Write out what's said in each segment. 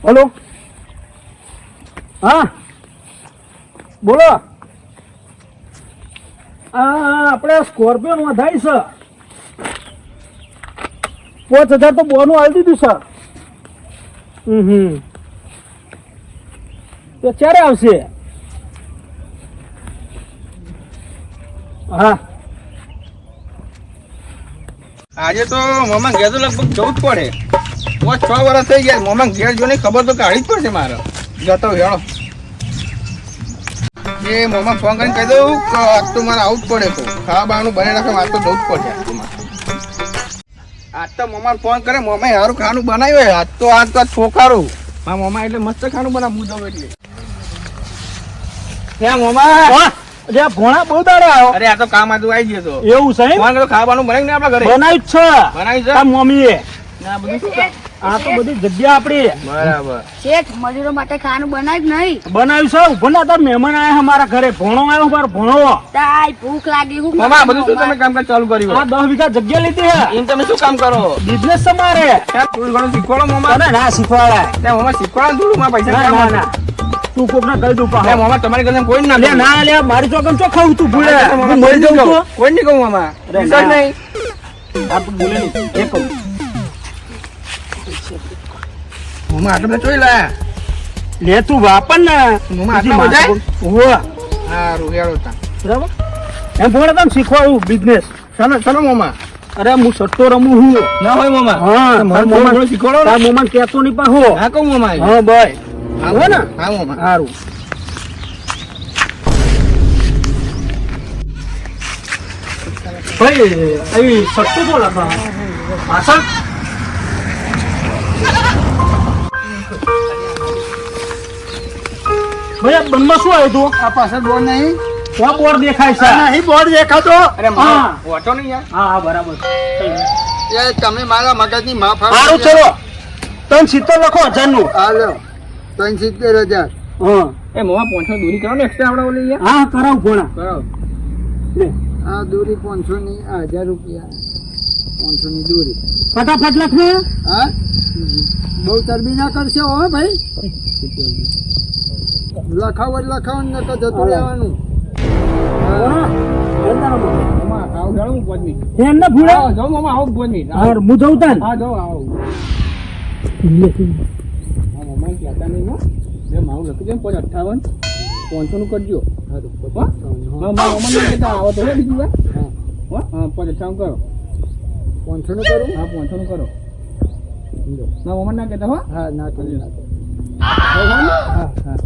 Hello, હા બોલો. આપણે સ્કોર્પિયો વધારી છે, 5000 તો બોનું આવી દીધું સર. તો ક્યારે આવશે? હા આજે તો મામા ઘેર તો લગભગ જવું જ પડે. 5-6 વર્ષ થઈ ગયા. મામા ઘેર જો નહીં ખબર તો કાઢી જ પડશે મારે. જતો હેળો એ મામા ફોન કરીને કહી દઉં કે આજ તો મારે આવું જ પડે. તો ખાવા બાવાનું બને રાખે આજ તો જવું જ પડશે. આજ તો મામા ફોન કરે, મામા સારું ખાવાનું બનાવ્યું. આજ તો છોકારું મારા મામા એટલે મસ્ત ખાવાનું બનાવું દઉં એટલે. ત્યાં મામા ભોણા બહુ દાડા આવ્યો. અરે આ તો કામ આજુ આવી ગયો તો. એવું છે? ખાવાનું બનાવ્યું ને આપણા ઘરે બનાવ્યું જ છે. બનાવ્યું છે મમ્મીએ. ના બધું શું કામ? આ તો બધી જગ્યા આપડી. બરાબર. શેઠ મજૂરો માટે ખાવાનું બનાવ્યું નહીં? બનાવ્યું છે. ઉભો ના હતા, મહેમાન આયા અમારા ઘરે. ભોણો આવ્યો મારો ભોણો. તાય ભૂખ લાગી. હું મામા બધું શું તમે કામકાજ ચાલુ કર્યું? આ 10 વીઘા જગ્યા લીધી હે. એમ તમે શું કામ કરો? બિઝનેસ છે મારે. થોડું ઘણું શીખવાડો મામા. તને ના શીખવાડાય. ત્યાં મામા શીખવાડો થોડું. માં પૈસા ના ના ના તું કોક ના કહી દઉં પાછો. મામા તમારી ઘરે કોઈ ના લે ના લે, મારી ચોકન ચો ખાવું તું ભૂલે. હું મરી જાઉં તો કોઈ નહીં કહું મામા. અરે વિશ્વાસ ના. નહીં. આ તું ભૂલે નહીં એ કહું. મામા આટલા બધા ચોઈ લાયા. લે તું વાપર ને. મામા આટલા બધા? હોવા હારું હેળો તા. બરાબર. એમ ભોળા તને શીખવાડું બિઝનેસ. ચલો ચલો મામા. અરે હું સટ્ટો રમું હું. ના હોય મામા. હા મારા મામા થોડું શીખવાડો ને. તાર મોમાં કહેતો નહીં પાહો. હા કહું મામા. હા ભાઈ. હા હો ને? હા મામા. સારું. ભાઈ અહીં સટ્ટો તો લખા પાછળ. ભાઈ આ બંધમાં શું આવ્યું તું? આ પાછળ બોર્ડ નહીં. કોણ બોર્ડ દેખાય છે? નહીં બોર્ડ દેખાતો. અરે હા. મામા ઓટો નહીં યાર. હા હા બરાબર. એ તમે મારા મગજની માફ સારું ચલો 370 લખો 1000 નું. હાલો 73,000. હા એ મામા 500 દૂરી કરો ને એક્સ્ટ્રા આવડા ઓલી યાર. હા કરાવ ભોણા. કરાવો. લે આ દૂરી 500 ની 1000 રૂપિયા. 500 ની દૂરી. ફટાફટ લખને. હા બહુ ચરબી ના કરશો હો ભાઈ. લખાવ જ લખાવ ને તો જતું રહેવાનું. મામા આવ જાણું 5 મિનિટ. એમ ના ભૂલે. આવો જાઓ મામા આવો 5 મિનિટ. હા હું જઉં તાન. હા જાઓ આવો. હા મામા કહેતા નહીં હો. બે મારું લખી દે 558. 500 નું કરજો. હા મામા ને કહેતા આવો તો બીજું વાર. હા હા 558 કરો. 500 નું કરું. હા 500 નું કરો. ના મામા ના કહેતા હો. હા ના કરી નાખો. હા હા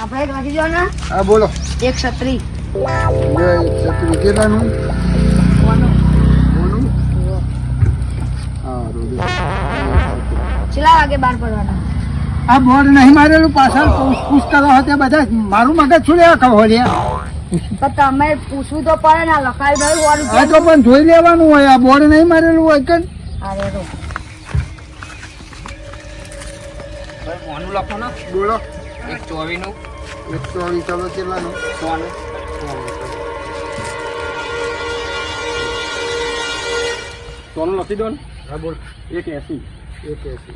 આપણે એક લખી દો ને. હા બોલો. એક છત્રી. કેટલાનું? કેટલા વાગે બહાર પડવાના? આ બોર્ડ નહીં મારેલું પાછળ પુસ્તકો હતા બધા. મારું મગજ શું લેવા ખબર તો તમે પૂછવું તો પડે ને. લખાયું નહીં આ તો પણ જોઈ લેવાનું હોય. આ બોર્ડ નહીં મારેલું હોય કે અરે રો મોનું લખો ને. બોલો. 124 નું. 124 ચલો કેટલાનું? 100 નું. સોનું લખી દો ને. હા બોલ. 180. 180.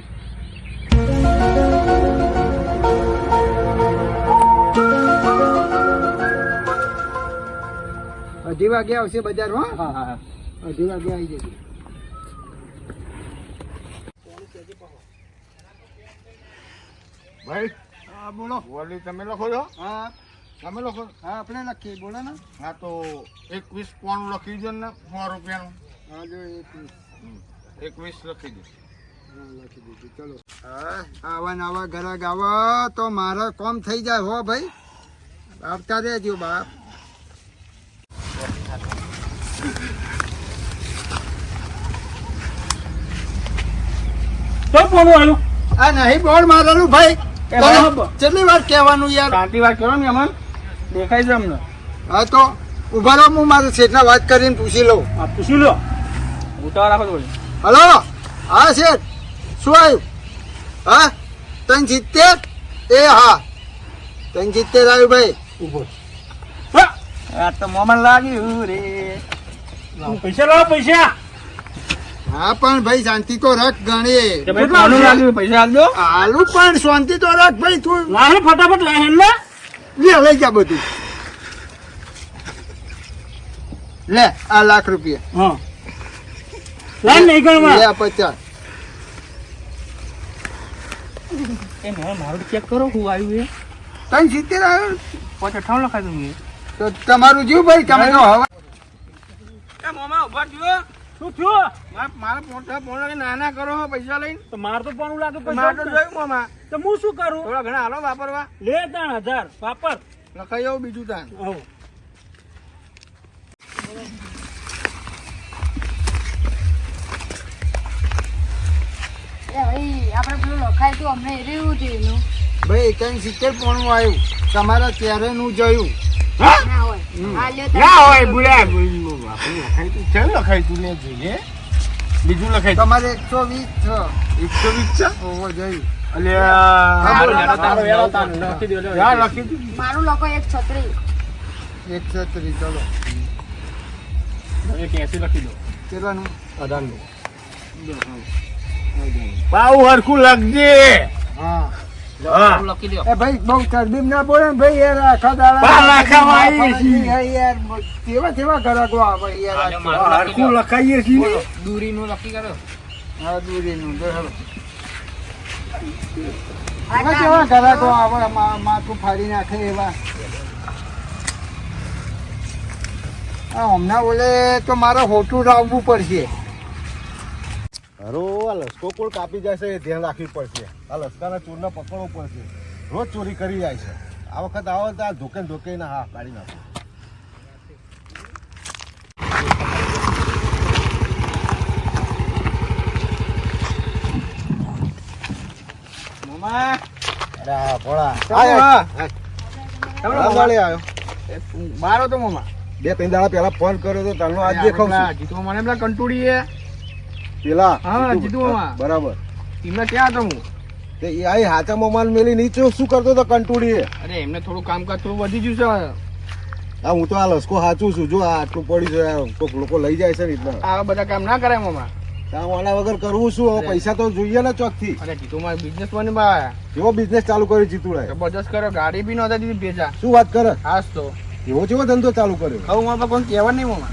અઢી વાગે આવશે બજાર. હા હા હા. અઢી વાગે આવી જશે. ભાઈ હા બોલો. વોલી તમે લખો છો? હા તમે લખો. હા આપણે લખીએ. બોલો ને. હા તો 21 પોણું લખી દો ને. 100 રૂપિયાનું. હા જો 21 લખી દો. લખી દીધું. ચલો હા આવા નવા ગ્રાહક આવા તો મારા કોમ થઈ જાય હો ભાઈ. આવતા રહેજો બાપ. તો કોનું આવ્યું? આ નહીં બોર્ડ મારેલું ભાઈ. એ બરાબર. કેટલી વાર કહેવાનું યાર. શાંતિ વાત કરો ને અમન. દેખાય છે અમને. હા તો ઉભા રહો. હું મારા શેઠને વાત કરીને પૂછી લઉં. આ પૂછી લો. ઉતાવળ રાખો થોડી. હલો હા શેઠ શું આવ્યું? હા 370. એ હા 370 આવ્યું ભાઈ. ઉભો. આ તો મોમાં લાગ્યું રે. પૈસા લાવો પૈસા. હા પણ ભાઈ શાંતિ તો રાખ ગણી કે ભાઈ કોનું લાગ્યું પૈસા આપજો આલુ પણ શાંતિ તો રાખ ભાઈ તું લાહે ફટાફટ લાહે ને લે લઈ જા બધું લે આ લાખ રૂપિયા હા લાઈ નહીં ગણવા લે આ 50 એ મારું ચેક કરો હું આવ્યું એ 370 આવ્યો 58 લખાઈ દઉં તો તમારું જીવ ભાઈ તમે તો હવે એ મામા ઉભા થયો શું થયું મારા ફોન નાના કરો પૈસા લઈને તો માર તો પણ લાગે પૈસા તો જોયું મામા તો હું શું કરું થોડા ઘણા હાલો વાપરવા લે 3000 વાપર લખાઈ આવું બીજું તાન આવો ભાઈ આપણે પેલું લખાય તો અમને એવું જોયું ભાઈ 370 પોણું આવ્યું તમારા ચહેરેનું જોયું ના હોય આ લ્યો તમે. ના હોય બુડા આપણે લખાઈ તું ચાલ લખાઈ તું ને જોઈએ બીજું લખાઈ તમારે 120 છે 120 છે ઓહો જોયું લખી દઉં મારું લખો 136 130 ચલો 180 લખી દો કેટલાનું 18 પાવ હરખું લખજે હા હા લખી દો એ ભાઈ બહુ તરબીબ ના બોલે ને ભાઈ યાર આખા દાડા બા લાખામાં આવી છીએ. યાર કેવા ગ્રાહકો આવે યાર હરખું લખાઈએ છીએ દૂરીનું લખી કરો હા દૂરીનું જો હેલો આ કેવા ગ્રાહકો આવે માથું ફાડી નાખે એવા હમણાં બોલે તો મારે હોટું રાવવું પડશે હરો આ લસકો કોણ કાપી જાય છે એ ધ્યાન રાખવી પડશે આ લસકાના ચોરને પકડવો પડશે રોજ ચોરી કરી જાય છે આ વખત આવો તો આ ધોકે ના હા કાઢી નાખો મામા અરે હા ભોળા આવ્યો બારો તો મામા 2-3 દાડા પહેલા ફોન કર્યો તો તને આજ દેખાવ છું જીતુ મને પેલા કંટુડી એ પેલા હા, જીતુમાં. બરાબર એમને ક્યાં હતો હું તે એ આ હાથામાં માલ મેલી નીચે શું કરતો તો કંટુડી અરે એમને થોડું કામકાજ થોડું વધી ગયું છે હા હું તો આ લસકો સાચું છું જો આ આટલું પડી છે કોઈક લોકો લઈ જાય છે ને એટલે આવા બધા કામ ના કરાય મામા ત્યાં આના વગર કરવું શું હવે પૈસા તો જોઈએ ને ચોકથી અરે જીતુ મારે બિઝનેસ બની બા કેવો બિઝનેસ ચાલુ કર્યો જીતુડાએ જબરદસ્ત કર્યો ગાડી બી નહોતા દીધી ભેજા શું વાત કરે હાસ તો એવો જેવો ધંધો ચાલુ કર્યો હવે મારા કોઈ કહેવા નહીં મામા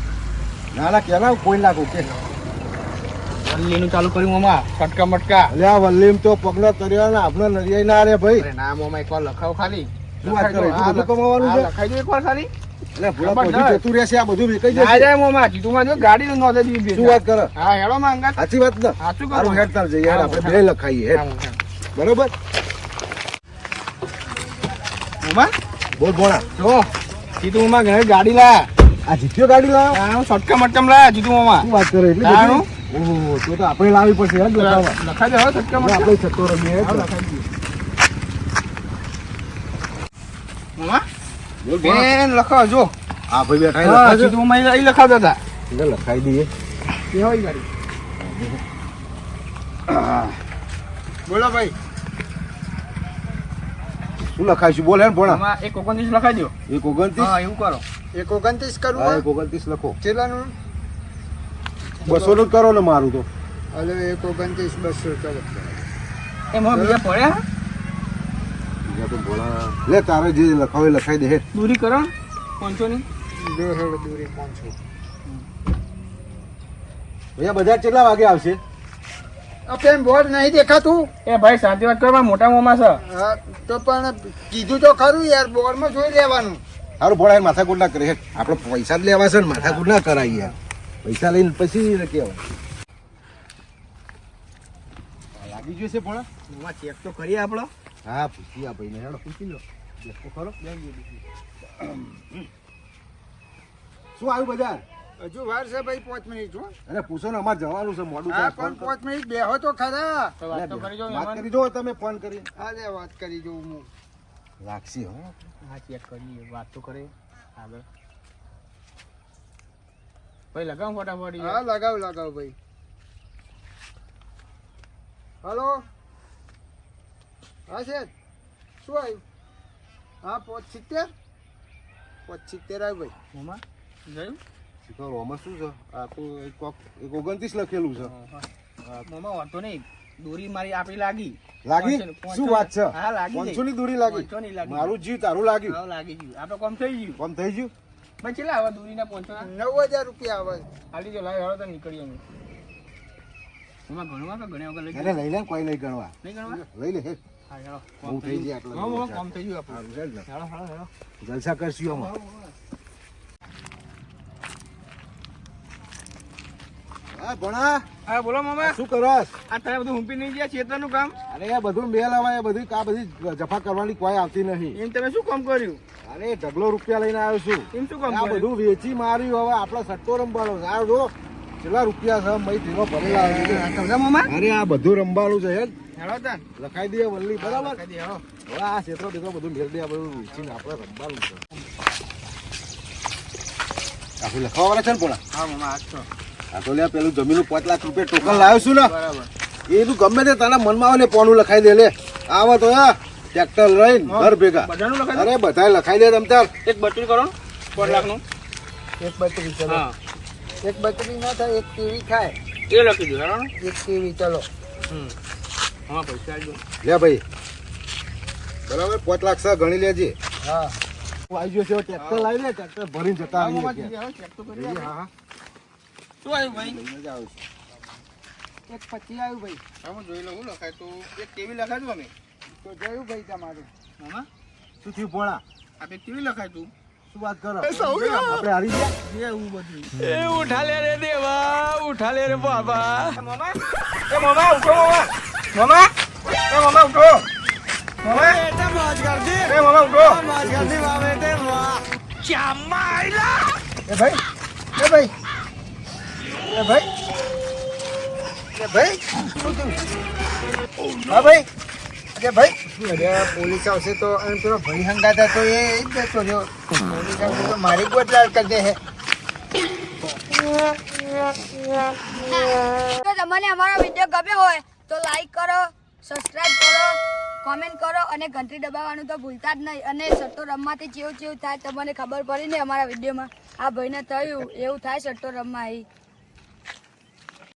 ના ના કેના કોઈ લાગુ કે વલ્લીનું ચાલુ કર્યું મામા ફટકા મટકા અલે આ વલ્લીમ તો પગના તર્યા ને આપણે નરિયાઈ ના રે ભાઈ અરે ના મામા એકવાર લખાવ ખાલી શું વાત કરે? લખાઈ દો. એટલું બધું કમાવાનું છે? હા, લખાઈ દો એકવાર ખાલી એટલે ભૂલા જબરદસ્ત. બધું જતું રહેશે આ બધું વેચાઈ ના જશે જાય મામા જીતુમાં જો ગાડી નહોતા દીધી શું ભેજા વાત કરે હા હેડો માં અંગાત સાચી વાત ને સાચું કહું. સારું હેડ તાર જઈએ હેડ આપણે બે લખાઈએ હેડ બરોબર મામા બોલ ભોળા જો જીતુ મામા ઘરે ગાડી લાયા આ જીત્યો ગાડી લાવ્યો હા, ફટકા મટકામ લાયા જીતુ મામા શું વાત કરે એટલે તારું? ઓહો તો તો આપણે લાવવી પડશે હેડ લખાવા લખાઈ દો હવે ફટકા હવે મટકા આપણે છતો રમીએ હેડ. હા, લખાઈ દઈએ. મામા બોલ ભોળા. બેન લખાવ જો હા ભાઈ બેઠા હા, લખાજો જીતુ મામા અહીં લખાવતા હતા એટલે લખાઈ દઈએ કેવાય ગાડી બોલો ભાઈ શું લખાઈશું બોલ હેડ ભોળા મામા 129 લખાઈ દો 129 હા એવું કરો 129 કરવું હા હોય? 129 લખો કેટલાનું 200 નું જ કરો ને મારું તો હલો 129 200 ચલો એ મામા બીજા પડ્યા બીજા તો ભોળા લે તારે જે લખાવે લખાઈ દે હેડ દૂરી કરો 500 ની દો હેડો દૂરી 500 ભૈયા બજાર કેટલા વાગે આવશે આપણે બોર્ડ નહીં દેખાતું એ ભાઈ શાંતિ વાત કરો મોટા મામા છે હા તો પણ કીધું તો ખરું યાર બોર્ડમાં જોઈ લેવાનું સારું ભોળા માથાકૂટ ના કરે હેડ આપણે પૈસા જ લેવા છે ને માથાકૂટ ના કરાય યાર પૈસા લઈને પછી કેવાય લાગી ગયું છે ભોળા મામા ચેક તો કરીએ આપણો હા પૂછી આ ભાઈને હેડો પૂછી લો દેખો ખરો શું આવ્યું બજાર હજુ વાર છે ભાઈ 5 મિનિટ હો અરે પૂછો ને અમારે જવાનું છે મોડું હા થાય પણ 5 મિનિટ બેહો તો ખરા તો વાત તો કરી જો વાત કરી જો તમે ફોન કરી હા લે વાત કરી જોઉં હું લાગશે હો હા ચેક કરીએ વાત તો કરે આગળ ભાઈ લગાવ ફટાફટ હા લગાવ લગાવ ભાઈ હલો હા છે શું આવ્યું હા 75 75 આવ્યું ભાઈ મામા જોયું શીખર ઓમાં શું છે આ તો એક 29 લખેલું છે મોમાં વાંધો નહીં દોરી મારી આપણી લાગી લાગી શું વાત છે હા લાગી 500 ની દોરી લાગી 500 ની લાગી મારું જીવ તારું લાગ્યું હા લાગી ગયું આપણે કોમ થઈ ગયું કોમ થઈ ગયું ભાઈ કેટલા આવા દોરીના 500 9,000 રૂપિયા આવે હાલી જો લાવ હવે તો નીકળીએ અમે એમાં ગણવા કે ગણ્યા વગર લઈ અરે લઈ લે કોઈ નહીં ગણવા નહીં ગણવા લઈ લે હે હા હેડો બહુ થઈ ગયા આટલા હા મોમાં કોમ થઈ ગયું આપણું હેડો હેડો હેડો હેડો જલસા કરશું આમાં હા ભણા હા બોલો મામા શું કરસ આ તમે બધું હુંપી નહીં ગયા ખેતરનું કામ અરે આ બધું મેલ આવે બધી આ બધી જફા કરવાની કોઈ આવતી નહીં એમ તમે શું કામ કર્યું અરે ઢગલો રૂપિયા લઈને આવ્યો છું એમ શું કામ આ કર્યું બધું વેચી માર્યું હવે આપડે સટ્ટો રમવાનો છે આ જો કેટલા રૂપિયા છે મય ધીરો ભરેલા આવે છે. સમજા મામા અરે આ બધું રમવાનું છે હેડ હેડો તાન લખાઈ દઈએ વલ્લી બરાબર કદી હેડો હવે આ ક્ષેત્રો બેત્રો બધું મેળ દે આ બધું વેચીને આપણે રમવાનું છે આખું લખાવાના છે ને પોણા હા મામા આજ તો આ તો લે પેલું જમીનનું 5 લાખ રૂપિયા ટોકન લાવ્યો છું ને બરાબર એનું ગમે તે તને મનમાં આવે ને પોણું લખાઈ દે લે આવા તો હા ટ્રેક્ટર લઈને ઘર ભેગા બધાનું લખાઈ અરે બધાય લખાઈ દે તમ તાર એક બત્રી કરો 4 લાખનું એક બત્રી ચલો હા એક બત્રી ના થાય એક કેવી થાય એ લખી દો હેડો ને એક કેવી ચલો હા પૈસા આવજો લે ભાઈ બરાબર 5 લાખ છે ગણી લેજે હા આવી ગયો છે ટ્રેક્ટર લાવી લે ટ્રેક્ટર ભરીને જતા મામા આવીએ હેડો ચેક તો કરી હા હા શું આવ્યું ભાઈ મજા આવે છે એક 25 આવ્યું ભાઈ હા હું જોઈ લઉં લખાય તો એક ટીવી લખાય તું અમે તો જોયું ભાઈ તમારું મામા શું થયું પોણા આપણે ટીવી લખાય તું શું વાત કરો આપણે હારી ગયા એવું બધું એ ઉઠા લે રે દેવા ઉઠા લે રે બાબા મામા એ મામા ઉઠો મામા મામા એ મામા ઉઠો મામા બેટા મોજ કર દે એ મામા ઉઠો મોજ કર દે બાબે તે વાહ ચામાઈલા એ ભાઈ એ ભાઈ એ ભાઈ એ ભાઈ શું થયું હા ભાઈ અરે ભાઈ અરે પોલીસ આવશે તો અને પેલો ભાઈ હંગાતા તો એ જ જતો રહ્યો પોલીસ આવશે તો મારી ગોટલાલ કરી દે હે જો તમને અમારો વિડીયો ગમ્યો હોય તો લાઈક કરો સબસ્ક્રાઇબ કરો કોમેન્ટ કરો અને ઘંટી દબાવવાનું તો ભૂલતા જ નહીં અને સટ્ટો રમવાથી જેવું થાય તમને ખબર પડી ને અમારા વિડીયોમાં આ ભાઈને થયું એવું થાય સટ્ટો રમવા